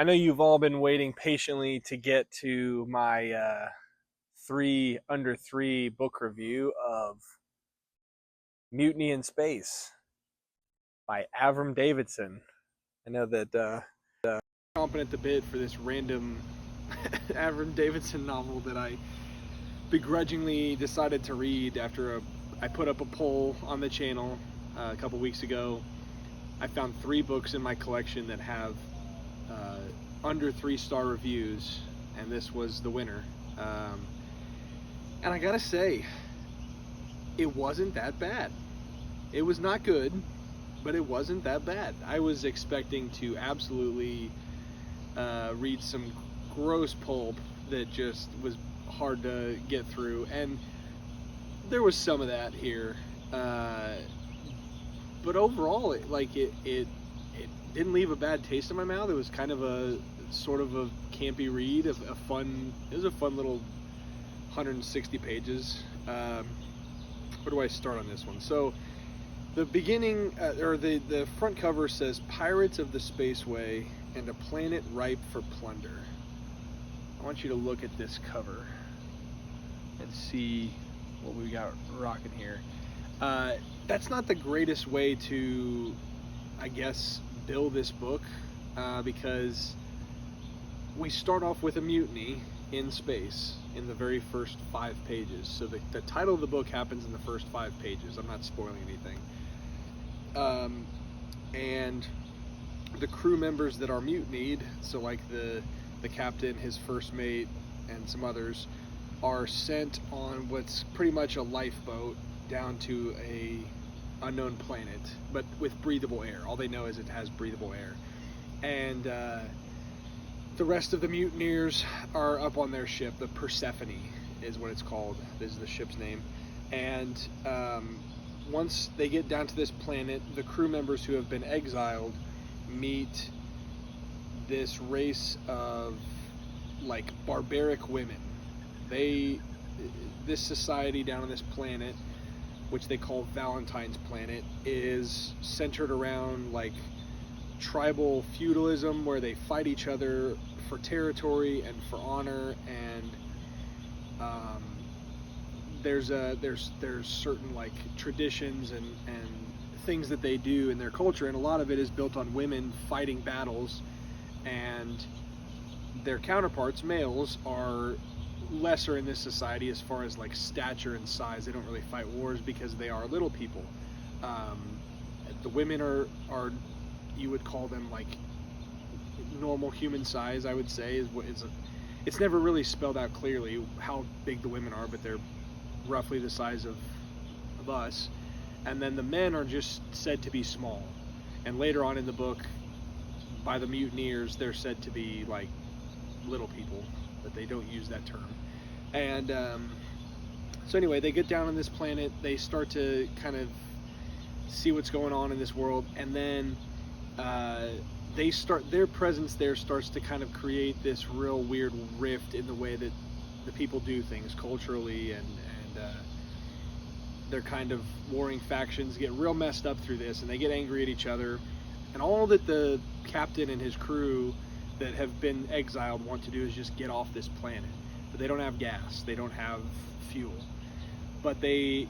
I know you've all been waiting patiently to get to my three under three book review of Mutiny in Space by Avram Davidson. I know that chomping at the bit for this random Avram Davidson novel that I begrudgingly decided to read after I put up a poll on the channel a couple weeks ago. I found 3 books in my collection that have under 3-star reviews, and this was the winner. And I gotta say, it wasn't that bad. It was not good, but it wasn't that bad. I was expecting to absolutely read some gross pulp that just was hard to get through, and there was some of that here. But overall, it didn't leave a bad taste in my mouth. It was kind of a sort of a campy read, it was a fun little 160 pages. Where do I start on this one? So the beginning, or the front cover says, "Pirates of the Spaceway and a planet ripe for plunder." I want you to look at this cover and see what we got rocking here. That's not the greatest way to, I guess, build this book, because we start off with a mutiny in space in the very first 5 pages. So the title of the book happens in the first 5 pages. I'm not spoiling anything. And the crew members that are mutinied, so like the captain, his first mate, and some others, are sent on what's pretty much a lifeboat down to a unknown planet, but with breathable air. All they know is it has breathable air. And the rest of the mutineers are up on their ship. The Persephone is what it's called, is the ship's name. And once they get down to this planet, the crew members who have been exiled meet this race of like barbaric women. This society down on this planet, which they call Valentine's Planet, is centered around like tribal feudalism, where they fight each other for territory and for honor, and there's certain like traditions and things that they do in their culture, and a lot of it is built on women fighting battles, and their counterparts, males, are lesser in this society as far as like stature and size. They don't really fight wars because they are little people. The women are you would call them like normal human size, I would say. It's never really spelled out clearly how big the women are, but they're roughly the size of us. And then the men are just said to be small, and later on in the book, by the mutineers, they're said to be like little people, but they don't use that term. And so anyway, they get down on this planet, they start to kind of see what's going on in this world, and then their presence there starts to kind of create this real weird rift in the way that the people do things culturally, and their kind of warring factions get real messed up through this, and they get angry at each other. And all that the captain and his crew that have been exiled want to do is just get off this planet. But they don't have gas, they don't have fuel. But they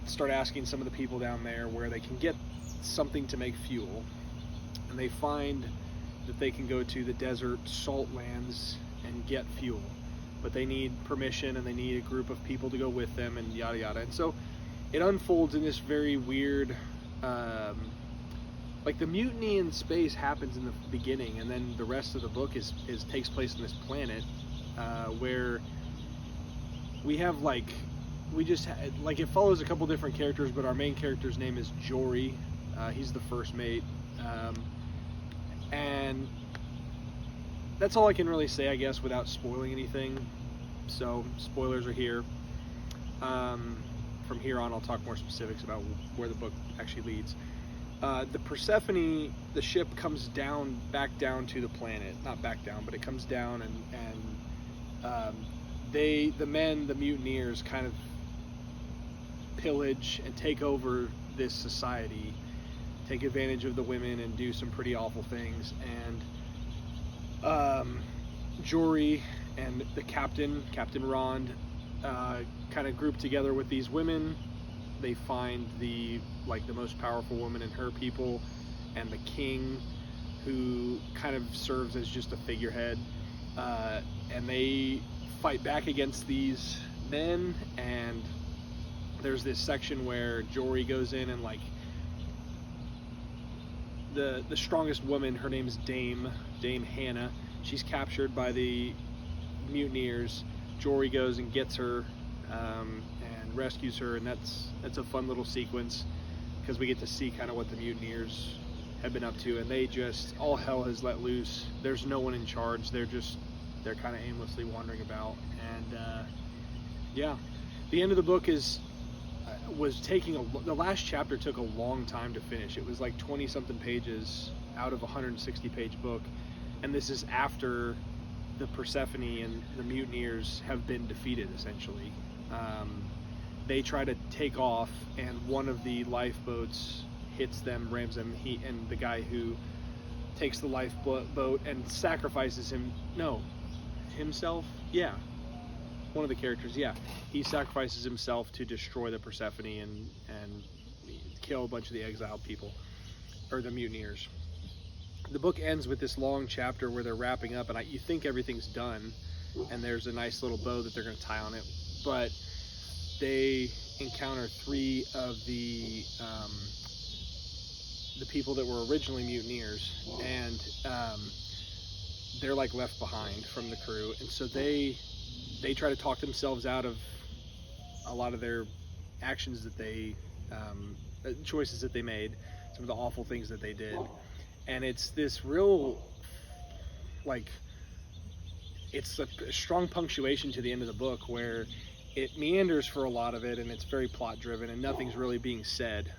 start asking some of the people down there where they can get something to make fuel. And they find that they can go to the desert salt lands and get fuel. But they need permission, and they need a group of people to go with them, and yada yada. And so it unfolds in this very weird, like the mutiny in space happens in the beginning, and then the rest of the book takes place in this planet, where we have it follows a couple different characters, but our main character's name is Jory. He's the first mate, and that's all I can really say, I guess, without spoiling anything. So spoilers are here. From here on, I'll talk more specifics about where the book actually leads. The Persephone, the ship, comes back down to the planet. Not back down, but it comes down, and the mutineers, kind of pillage and take over this society, take advantage of the women, and do some pretty awful things. And Jory and the Captain Rond, kind of group together with these women. They find the most powerful woman and her people, and the king, who kind of serves as just a figurehead, and they fight back against these men. And there's this section where Jory goes in and the strongest woman, her name's Dame Hannah, she's captured by the mutineers. Jory goes and gets her, and rescues her, and that's a fun little sequence, because we get to see kind of what the mutineers have been up to, and they just, all hell has let loose. There's no one in charge. They're kind of aimlessly wandering about. And yeah, the end of the book was the last chapter took a long time to finish. It was like 20 something pages out of a 160 page book, and this is after the Persephone and the mutineers have been defeated, essentially. They try to take off, and one of the lifeboats hits them, rams them. And the guy who takes the lifeboat and sacrifices himself. Yeah, one of the characters. Yeah, he sacrifices himself to destroy the Persephone and kill a bunch of the exiled people, or the mutineers. The book ends with this long chapter where they're wrapping up, and you think everything's done, and there's a nice little bow that they're going to tie on it, but they encounter 3 of the people that were originally mutineers, and they're left behind from the crew, and so they try to talk themselves out of a lot of their actions that they choices that they made, some of the awful things that they did. And it's this real, it's a strong punctuation to the end of the book, where it meanders for a lot of it, and it's very plot driven, and nothing's really being said.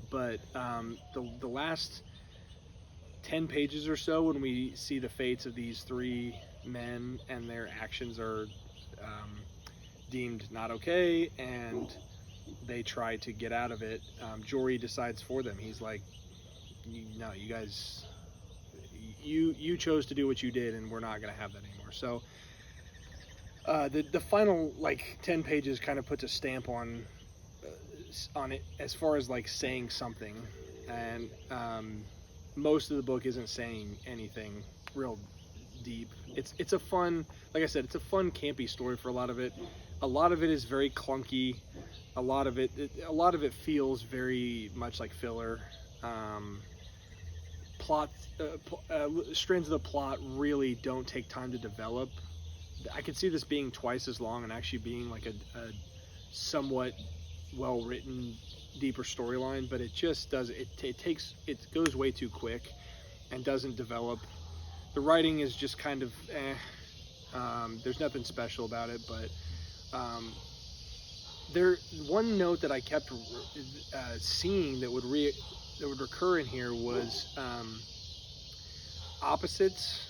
But the last 10 pages or so, when we see the fates of these 3 men, and their actions are deemed not okay, and they try to get out of it, Jory decides for them. He's like, no, you guys, you chose to do what you did, and we're not going to have that anymore. So the final 10 pages kind of puts a stamp on it, as far as saying something. And most of the book isn't saying anything real deep. It's a fun, like I said, it's a fun campy story for a lot of it. A lot of it is very clunky. A lot of it feels very much like filler. Strands of the plot really don't take time to develop. I could see this being twice as long and actually being a somewhat well-written, deeper storyline, but it just does, it goes way too quick and doesn't develop. The writing is just kind of there's nothing special about it, but one note that I kept seeing that would recur in here was opposites.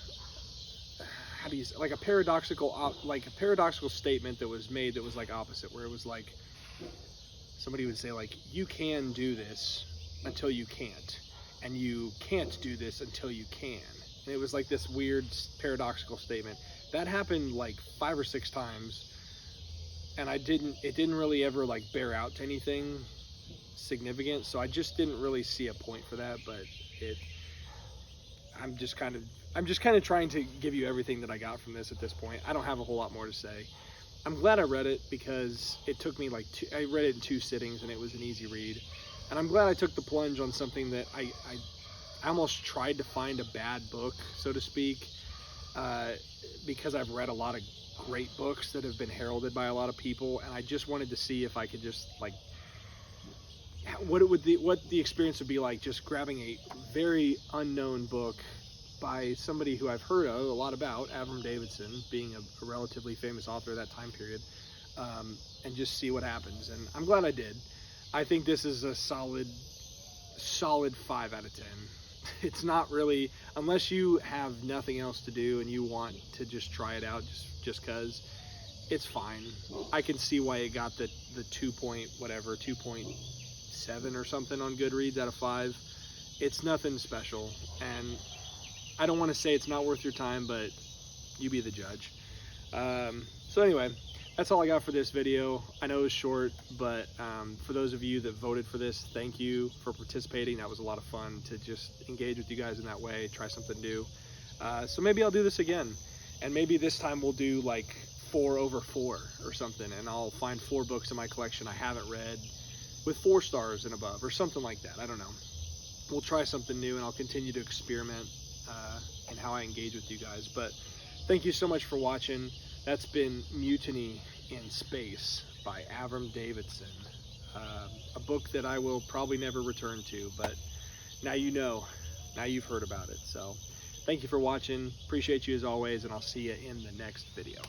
How do you say, a paradoxical statement that was made that was opposite, where it was somebody would say you can do this until you can't, and you can't do this until you can. And it was this weird paradoxical statement that happened 5 or 6 times, and it didn't really ever bear out to anything significant, so I just didn't really see a point for that. But I'm just kind of trying to give you everything that I got from this at this point. I don't have a whole lot more to say. I'm glad I read it, because it took me I read it in 2 sittings, and it was an easy read. And I'm glad I took the plunge on something that I almost tried to find a bad book, so to speak, because I've read a lot of great books that have been heralded by a lot of people, and I just wanted to see if I could just what the experience would be like, just grabbing a very unknown book by somebody who I've heard a lot about, Avram Davidson, being a relatively famous author of that time period, and just see what happens. And I'm glad I did. I think this is a solid 5 out of 10. It's not really, unless you have nothing else to do and you want to just try it out just cause, it's fine. I can see why it got the 2.7 or something on Goodreads out of 5. It's nothing special, and I don't want to say it's not worth your time, but you be the judge. So anyway, that's all I got for this video. I know it was short, but for those of you that voted for this, thank you for participating. That was a lot of fun to just engage with you guys in that way, try something new. So maybe I'll do this again, and maybe this time we'll do like 4 over 4 or something, and I'll find 4 books in my collection I haven't read with 4 stars and above, or something like that. I don't know. We'll try something new, and I'll continue to experiment in how I engage with you guys. But thank you so much for watching. That's been Mutiny in Space by Avram Davidson. A book that I will probably never return to, but now you know. Now you've heard about it. So thank you for watching. Appreciate you as always, and I'll see you in the next video.